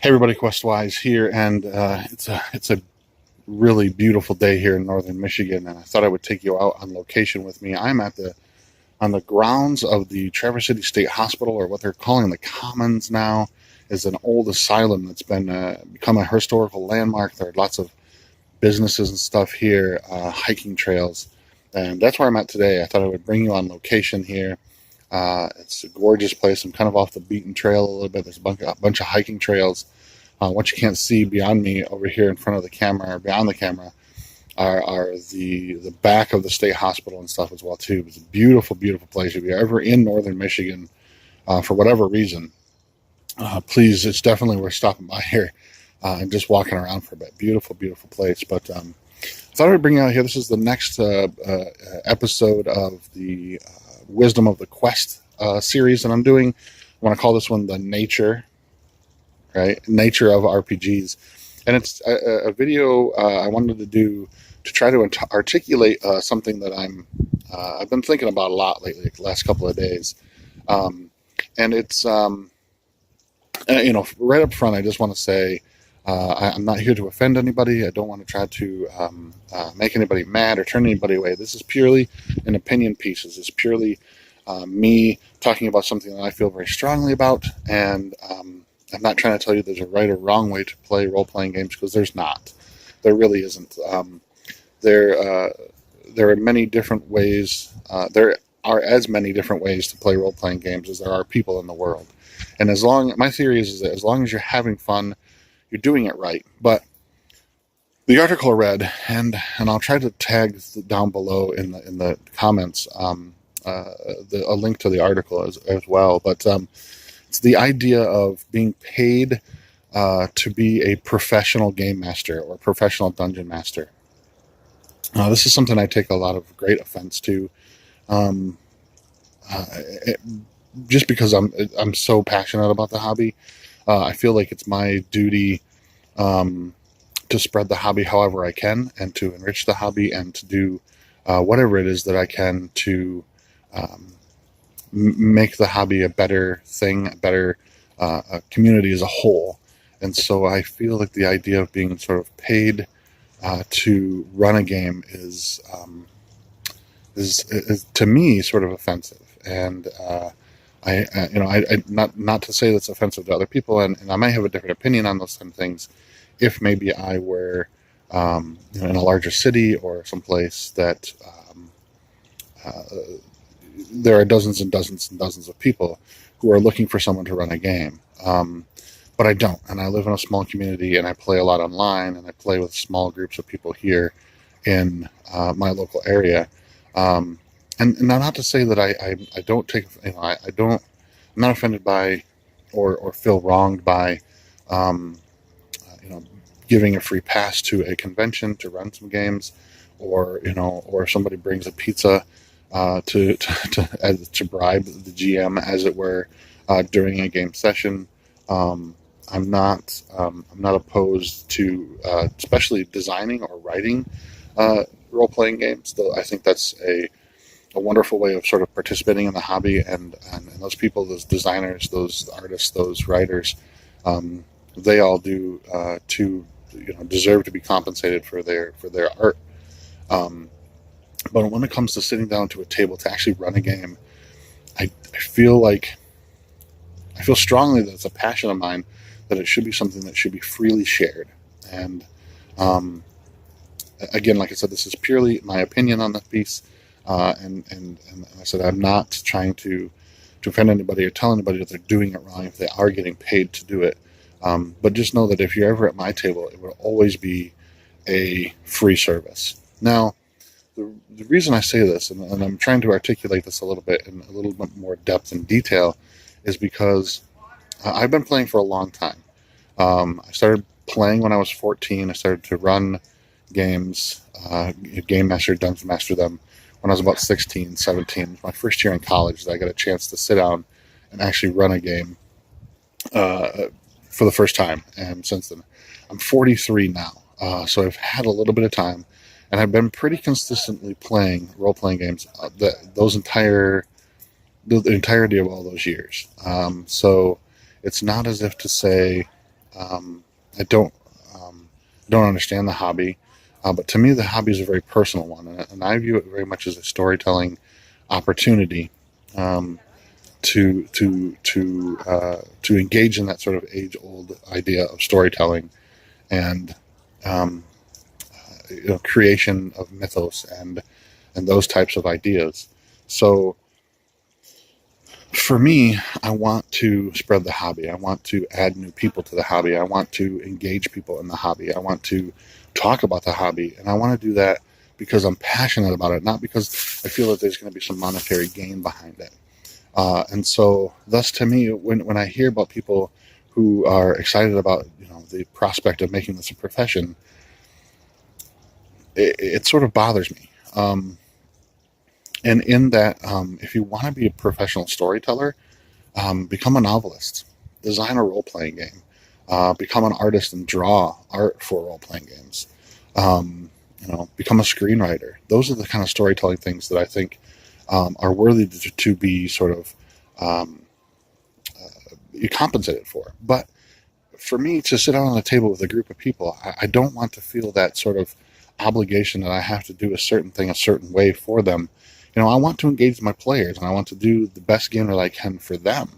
Hey everybody, Questwise here, and it's a really beautiful day here in northern Michigan, and I thought I would take you out on location with me. I'm at the on the grounds of the Traverse City State Hospital, or what they're calling the Commons now, is an old asylum that's been become a historical landmark. There are lots of businesses and stuff here, hiking trails, and that's where I'm at today. I thought I would bring you on location here. It's a gorgeous place. I'm kind of off the beaten trail a little bit. There's a bunch of hiking trails. What you can't see beyond me over here in front of the camera, or beyond the camera, are the back of the state hospital and stuff as well too. It's a beautiful, beautiful place. If you're ever in northern Michigan, for whatever reason, please, it's definitely worth stopping by here and just walking around for a bit. Beautiful, beautiful place. But I thought I'd bring you out here. This is the next episode of the Wisdom of the Quest series that I'm doing. I want to call this one the Nature of RPGs, and it's a video I wanted to do to try to articulate something that I've been thinking about a lot lately, like the last couple of days, and it's right up front, I just want to say I'm not here to offend anybody. I don't want to try to make anybody mad or turn anybody away. This is purely an opinion piece. This is purely me talking about something that I feel very strongly about, and I'm not trying to tell you there's a right or wrong way to play role-playing games, because there's not. There really isn't. There are many different ways. There are as many different ways to play role-playing games as there are people in the world. And my theory is that as long as you're having fun, you're doing it right. But the article I read, and I'll try to tag down below in the comments a link to the article as well. But it's the idea of being paid to be a professional game master or professional dungeon master. This is something I take a lot of great offense to, just because I'm so passionate about the hobby. I feel like it's my duty to spread the hobby however I can, and to enrich the hobby, and to do whatever it is that I can to make the hobby a better thing, a better community as a whole. And so I feel like the idea of being sort of paid to run a game is to me sort of offensive. And I not to say that's offensive to other people, and I might have a different opinion on those kind of things if maybe I were in a larger city or someplace that there are dozens and dozens and dozens of people who are looking for someone to run a game. But I don't, and I live in a small community, and I play a lot online, and I play with small groups of people here in my local area. And not to say that I don't take, I'm not offended by or feel wronged by, giving a free pass to a convention to run some games, or if somebody brings a pizza to bribe the GM, as it were, during a game session. I'm not opposed to especially designing or writing role-playing games, though I think that's a wonderful way of sort of participating in the hobby, and those people, those designers, those artists, those writers, they all do deserve to be compensated for their art. But when it comes to sitting down to a table to actually run a game, I feel strongly that it's a passion of mine, that it should be something that should be freely shared. And again, like I said, this is purely my opinion on that piece. And I said, I'm not trying to offend anybody or tell anybody that they're doing it wrong if they are getting paid to do it. But just know that if you're ever at my table, it will always be a free service. Now, the reason I say this, and I'm trying to articulate this a little bit in a little bit more depth and detail, is because I've been playing for a long time. I started playing when I was 14. I started to run games, game master, dungeon master them when I was about 16, 17. It was my first year in college that I got a chance to sit down and actually run a game for the first time. And since then, I'm 43 now, so I've had a little bit of time. And I've been pretty consistently playing role-playing games the entirety of all those years. So it's not as if to say I don't understand the hobby, but to me, the hobby is a very personal one, and I view it very much as a storytelling opportunity um, to engage in that sort of age old idea of storytelling and um, creation of mythos and those types of ideas. So for me, I want to spread the hobby. I want to add new people to the hobby. I want to engage people in the hobby. I want to talk about the hobby. And I want to do that because I'm passionate about it, not because I feel that there's going to be some monetary gain behind it. And so, thus, to me, when I hear about people who are excited about the prospect of making this a profession, it sort of bothers me. And in that, if you want to be a professional storyteller, become a novelist, design a role playing game, become an artist and draw art for role playing games. Become a screenwriter. Those are the kind of storytelling things that I think are worthy to be sort of compensated for. But for me to sit down on a table with a group of people, I don't want to feel that sort of obligation that I have to do a certain thing a certain way for them. I want to engage my players, and I want to do the best game that I can for them.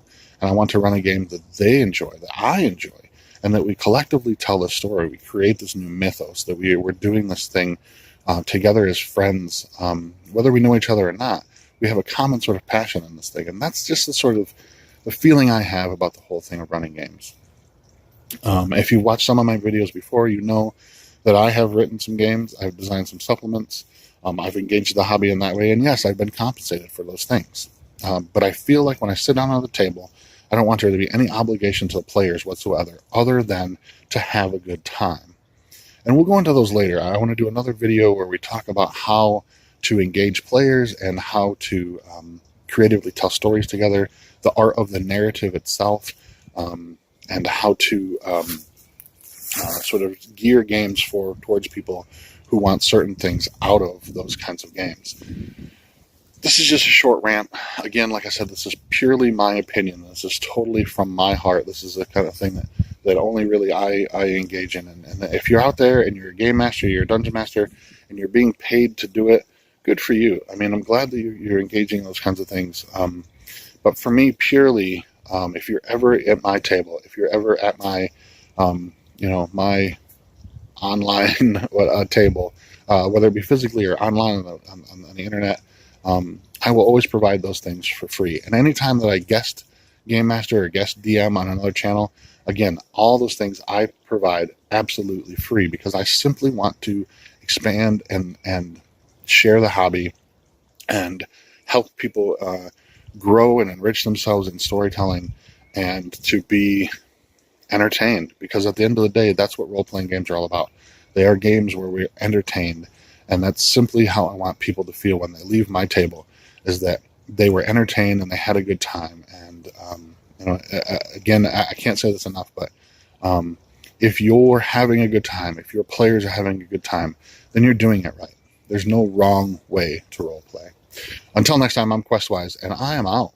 And I want to run a game that they enjoy, that I enjoy, and that we collectively tell the story. We create this new mythos, that we're doing this thing together as friends, whether we know each other or not. We have a common sort of passion in this thing. And that's just the sort of the feeling I have about the whole thing of running games. If you watched some of my videos before, you know that I have written some games. I've designed some supplements. I've engaged the hobby in that way. And yes, I've been compensated for those things. But I feel like when I sit down at the table, I don't want there to be any obligation to the players whatsoever, other than to have a good time. And we'll go into those later. I want to do another video where we talk about how to engage players and how to creatively tell stories together, the art of the narrative itself, and how to sort of gear games towards people who want certain things out of those kinds of games. This is just a short rant. Again, like I said, this is purely my opinion. This is totally from my heart. This is the kind of thing that only really I engage in. And if you're out there and you're a game master, you're a dungeon master, and you're being paid to do it, good for you. I mean, I'm glad that you're engaging in those kinds of things. But for me, purely, if you're ever at my table, if you're ever at my, my online table, whether it be physically or online on the internet, I will always provide those things for free. And anytime that I guest game master or guest DM on another channel, again, all those things I provide absolutely free, because I simply want to expand and share the hobby and help people grow and enrich themselves in storytelling and to be entertained. Because at the end of the day, that's what role-playing games are all about. They are games where we're entertained, and that's simply how I want people to feel when they leave my table, is that they were entertained and they had a good time. And again, I can't say this enough, but if you're having a good time, if your players are having a good time, then you're doing it right. There's no wrong way to role play. Until next time, I'm Questwise, and I am out.